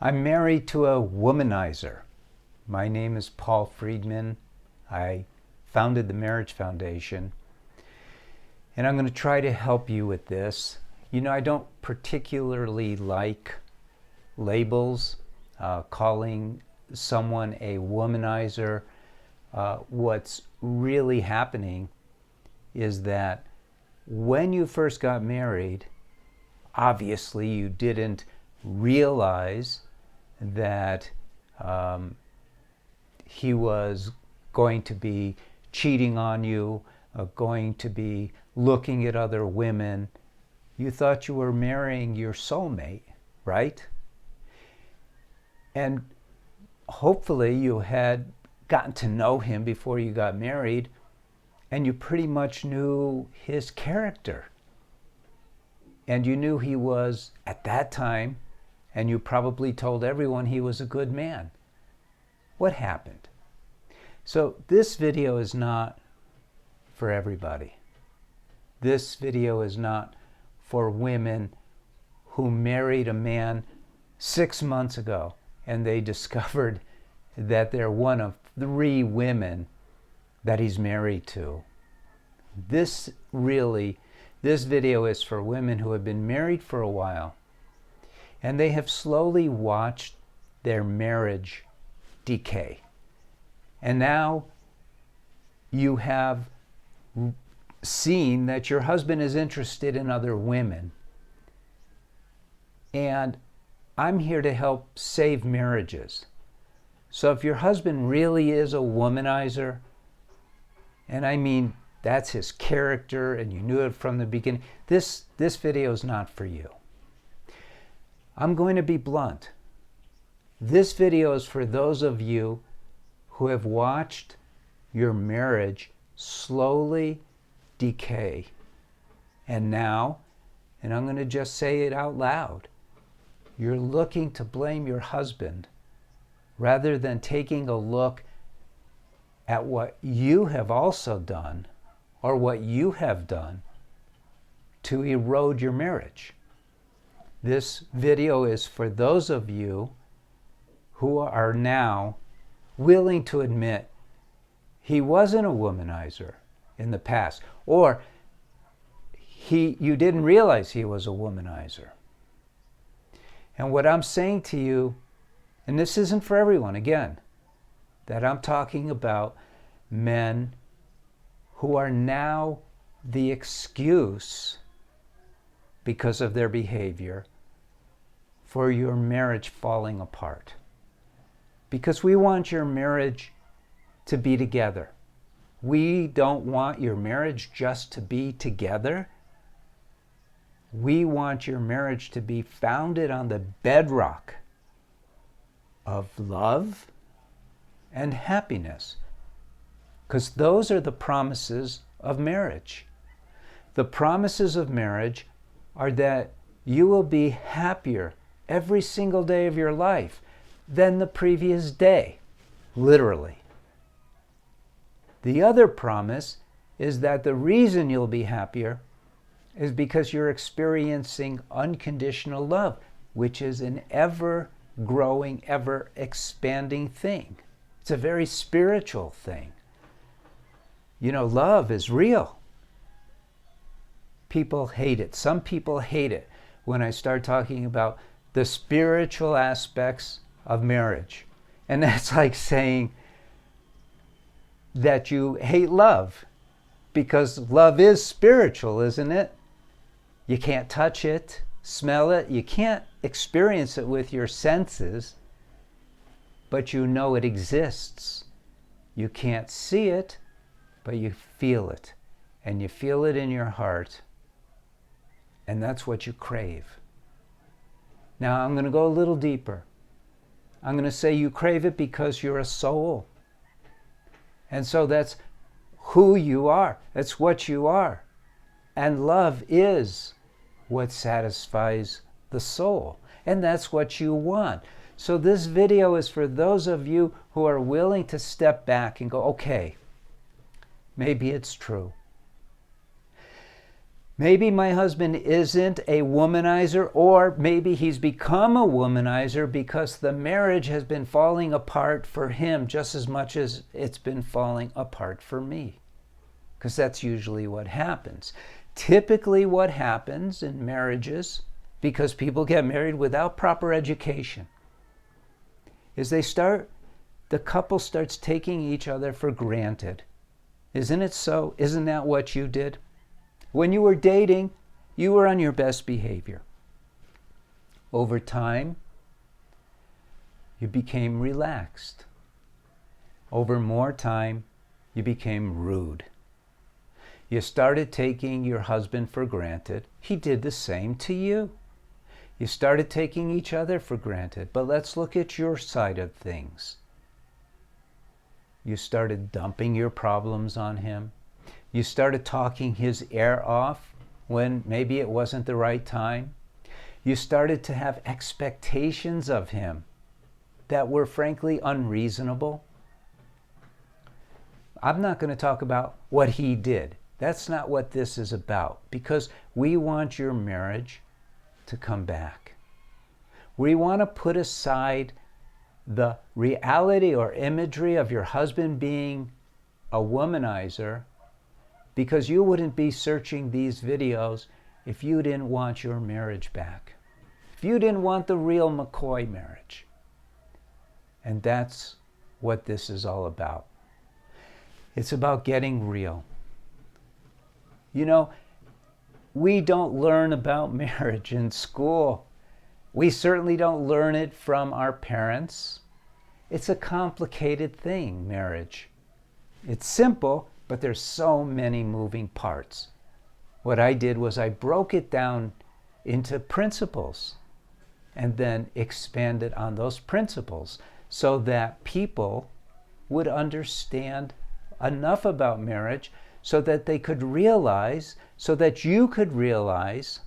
I'm married to a womanizer. My name is Paul Friedman. I founded the Marriage Foundation, and I'm going to try to help you with this. You know, I don't particularly like labels, calling someone a womanizer. What's really happening is that when you first got married, obviously you didn't realize that he was going to be cheating on you, going to be looking at other women. You thought you were marrying your soulmate, right? And hopefully you had gotten to know him before you got married, and you pretty much knew his character. And you knew he was, at that time, and you probably told everyone he was a good man. What happened? So this video is not for everybody. This video is not for women who married a man 6 months ago and they discovered that they're one of 3 women that he's married to. This video is for women who have been married for a while and they have slowly watched their marriage decay. And now you have seen that your husband is interested in other women. And I'm here to help save marriages. So if your husband really is a womanizer, and I mean that's his character and you knew it from the beginning, this video is not for you. I'm going to be blunt. This video is for those of you who have watched your marriage slowly decay. And now, and I'm going to just say it out loud, you're looking to blame your husband rather than taking a look at what you have also done or what you have done to erode your marriage. This video is for those of you who are now willing to admit he wasn't a womanizer in the past, or you didn't realize he was a womanizer. And what I'm saying to you, and this isn't for everyone, again, that I'm talking about men who are now the excuse because of their behavior for your marriage falling apart. Because we want your marriage to be together. We don't want your marriage just to be together. We want your marriage to be founded on the bedrock of love and happiness. Because those are the promises of marriage. The promises of marriage are that you will be happier every single day of your life than the previous day, literally. The other promise is that the reason you'll be happier is because you're experiencing unconditional love, which is an ever-growing, ever-expanding thing. It's a very spiritual thing. You know, love is real. People hate it. Some people hate it when I start talking about the spiritual aspects of marriage. And that's like saying that you hate love, because love is spiritual, isn't it? You can't touch it, smell it, you can't experience it with your senses, but you know it exists. You can't see it, but you feel it, and you feel it in your heart, and that's what you crave. Now I'm going to go a little deeper. I'm going to say you crave it because you're a soul. And so that's who you are. That's what you are. And love is what satisfies the soul. And that's what you want. So this video is for those of you who are willing to step back and go, okay, maybe it's true. Maybe my husband isn't a womanizer, or maybe he's become a womanizer because the marriage has been falling apart for him just as much as it's been falling apart for me. Because that's usually what happens. Typically what happens in marriages, because people get married without proper education, is the couple starts taking each other for granted. Isn't it so? Isn't that what you did? When you were dating, you were on your best behavior. Over time, you became relaxed. Over more time, you became rude. You started taking your husband for granted. He did the same to you. You started taking each other for granted. But let's look at your side of things. You started dumping your problems on him. You started talking his ear off when maybe it wasn't the right time. You started to have expectations of him that were frankly unreasonable. I'm not going to talk about what he did. That's not what this is about, because we want your marriage to come back. We want to put aside the reality or imagery of your husband being a womanizer, because you wouldn't be searching these videos if you didn't want your marriage back. If you didn't want the real McCoy marriage. And that's what this is all about. It's about getting real. You know, we don't learn about marriage in school. We certainly don't learn it from our parents. It's a complicated thing, marriage. It's simple, but there's so many moving parts. What I did was I broke it down into principles and then expanded on those principles so that people would understand enough about marriage so that they could realize, so that you could realize,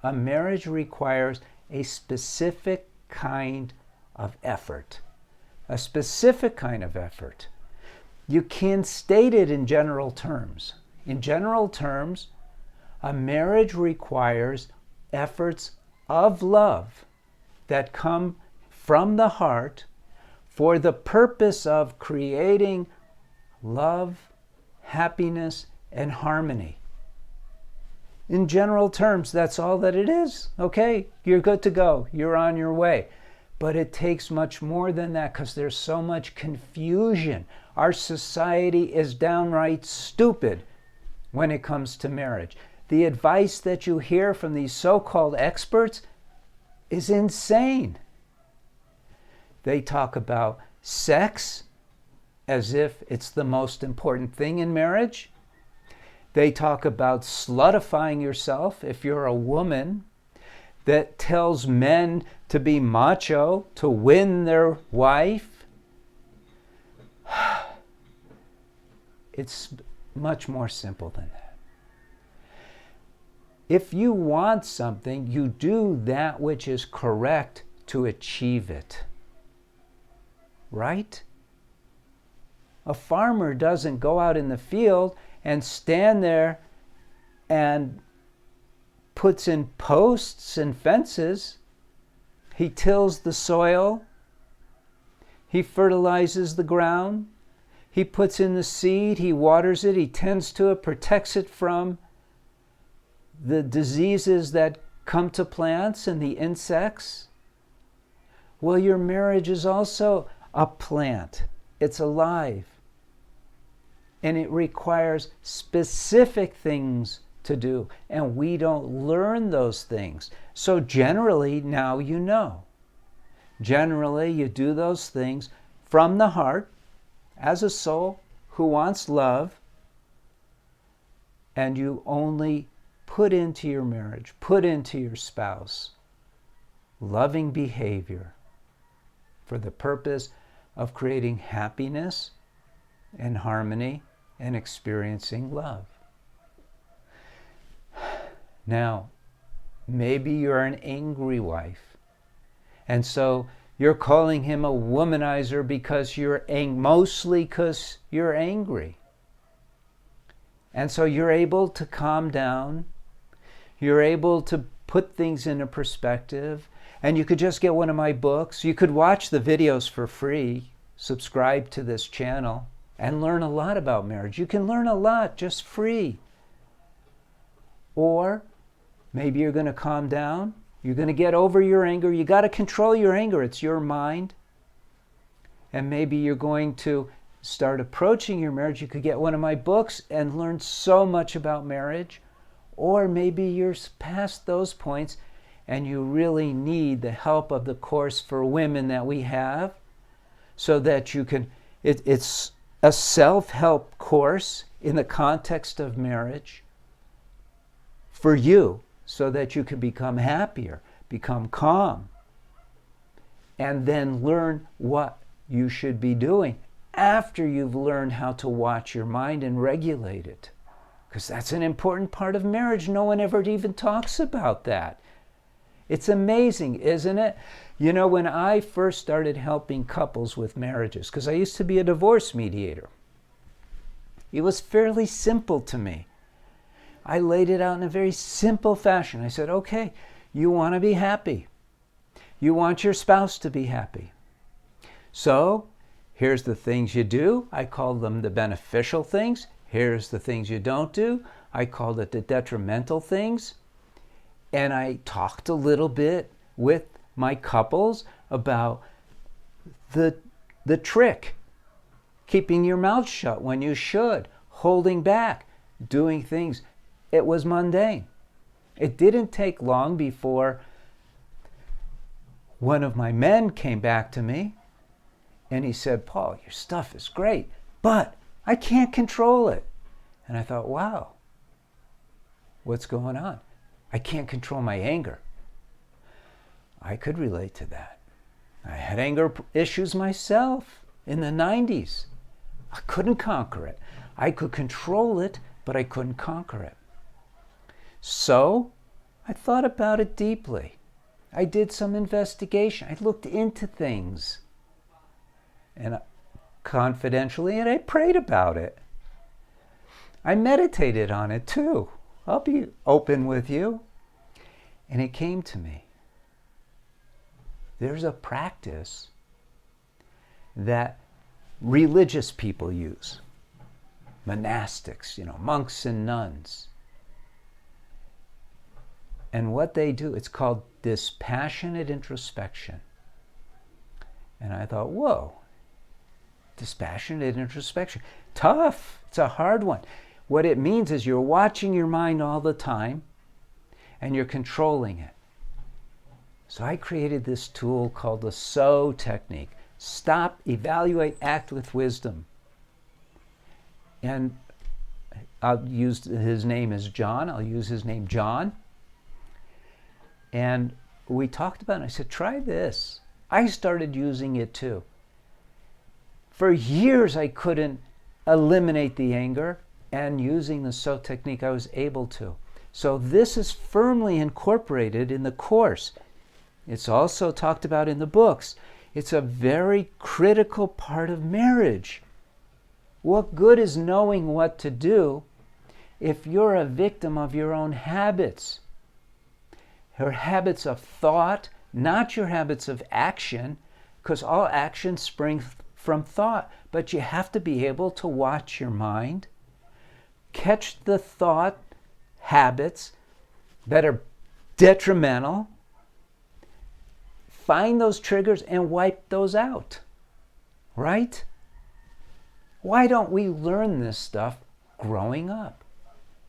a marriage requires a specific kind of effort. A specific kind of effort. You can state it in general terms. In general terms, a marriage requires efforts of love that come from the heart for the purpose of creating love, happiness, and harmony. In general terms, that's all that it is. Okay, you're good to go. You're on your way. But it takes much more than that because there's so much confusion. Our society is downright stupid when it comes to marriage. The advice that you hear from these so-called experts is insane. They talk about sex as if it's the most important thing in marriage. They talk about slutifying yourself if you're a woman, that tells men to be macho, to win their wife. It's much more simple than that. If you want something, you do that which is correct to achieve it. Right? A farmer doesn't go out in the field and stand there and puts in posts and fences. He tills the soil. He fertilizes the ground. He puts in the seed. He waters it. He tends to it, protects it from the diseases that come to plants and the insects. Well, your marriage is also a plant. It's alive. And it requires specific things to do. And we don't learn those things. So generally, now you know. Generally, you do those things from the heart as a soul who wants love. And you only put into your marriage, put into your spouse, loving behavior for the purpose of creating happiness and harmony and experiencing love. Now, maybe you're an angry wife, and so you're calling him a womanizer because mostly because you're angry. And so you're able to calm down You're able to put things into perspective. And you could just get one of my books. You could watch the videos for free, subscribe to this channel, and learn a lot about marriage. You can learn a lot just free. Or maybe you're going to calm down. You're going to get over your anger. You got to control your anger. It's your mind. And maybe you're going to start approaching your marriage. You could get one of my books and learn so much about marriage. Or maybe you're past those points and you really need the help of the course for women that we have so that you can, it's a self-help course in the context of marriage for you so that you can become happier, become calm, and then learn what you should be doing after you've learned how to watch your mind and regulate it. Because that's an important part of marriage. No one ever even talks about that. It's amazing, isn't it? You know, when I first started helping couples with marriages, because I used to be a divorce mediator, it was fairly simple to me. I laid it out in a very simple fashion. I said, okay, you want to be happy. You want your spouse to be happy. So here's the things you do. I called them the beneficial things. Here's the things you don't do. I called it the detrimental things. And I talked a little bit with my couples about the trick. Keeping your mouth shut when you should. Holding back. Doing things. It was mundane. It didn't take long before one of my men came back to me and he said, Paul, your stuff is great, but I can't control it. And I thought, wow, what's going on? I can't control my anger. I could relate to that. I had anger issues myself in the 90s. I couldn't conquer it. I could control it, but I couldn't conquer it. So I thought about it deeply. I did some investigation. I looked into things and confidentially, and I prayed about it. I meditated on it too. I'll be open with you. And it came to me. There's a practice that religious people use. Monastics, monks and nuns. And what they do, it's called dispassionate introspection. And I thought, whoa, dispassionate introspection. Tough. It's a hard one. What it means is you're watching your mind all the time and you're controlling it. So I created this tool called the SO technique. Stop, evaluate, act with wisdom. And I'll use his name as John. I'll use his name John. And we talked about it. I said, try this. I started using it too. For years I couldn't eliminate the anger, and using the SO technique I was able to. So this is firmly incorporated in the course. It's also talked about in the books. It's a very critical part of marriage. What good is knowing what to do if you're a victim of your own habits? Your habits of thought, not your habits of action, because all action springs from thought. But you have to be able to watch your mind, catch the thought habits that are detrimental, find those triggers and wipe those out, right? Why don't we learn this stuff growing up?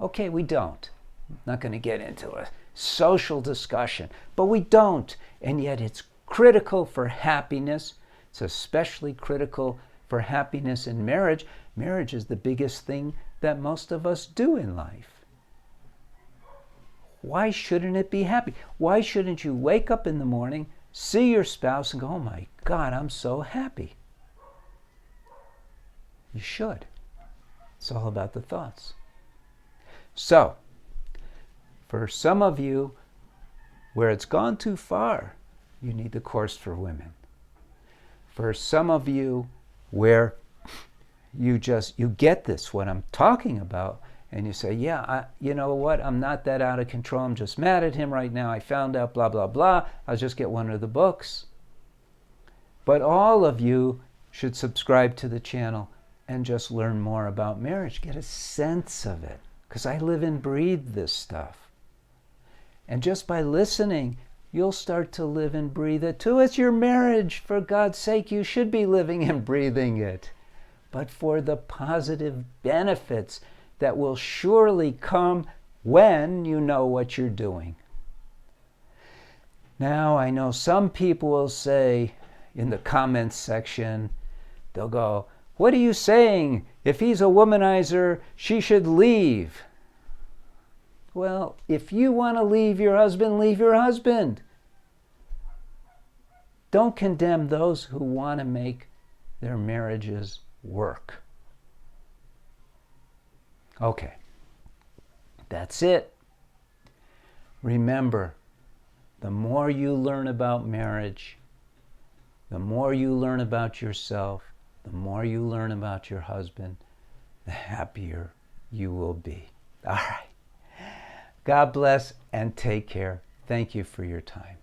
Okay, we don't. I'm not going to get into a social discussion, but we don't. And yet it's critical for happiness. It's especially critical for happiness in marriage. Marriage is the biggest thing that most of us do in life. Why shouldn't it be happy? Why shouldn't you wake up in the morning, see your spouse and go, oh my God, I'm so happy? You should. It's all about the thoughts. So, for some of you where it's gone too far, you need the Course for Women. For some of you where you get this, what I'm talking about, and you say, yeah, you know what, I'm not that out of control, I'm just mad at him right now, I found out blah, blah, blah, I'll just get one of the books. But all of you should subscribe to the channel and just learn more about marriage, get a sense of it, because I live and breathe this stuff. And just by listening, you'll start to live and breathe it too. It's your marriage. For God's sake, you should be living and breathing it. But for the positive benefits that will surely come when you know what you're doing. Now, I know some people will say in the comments section, they'll go, what are you saying? If he's a womanizer, she should leave. Well, if you want to leave your husband. Don't condemn those who want to make their marriages work. Okay, that's it. Remember, the more you learn about marriage, the more you learn about yourself, the more you learn about your husband, the happier you will be. All right. God bless and take care. Thank you for your time.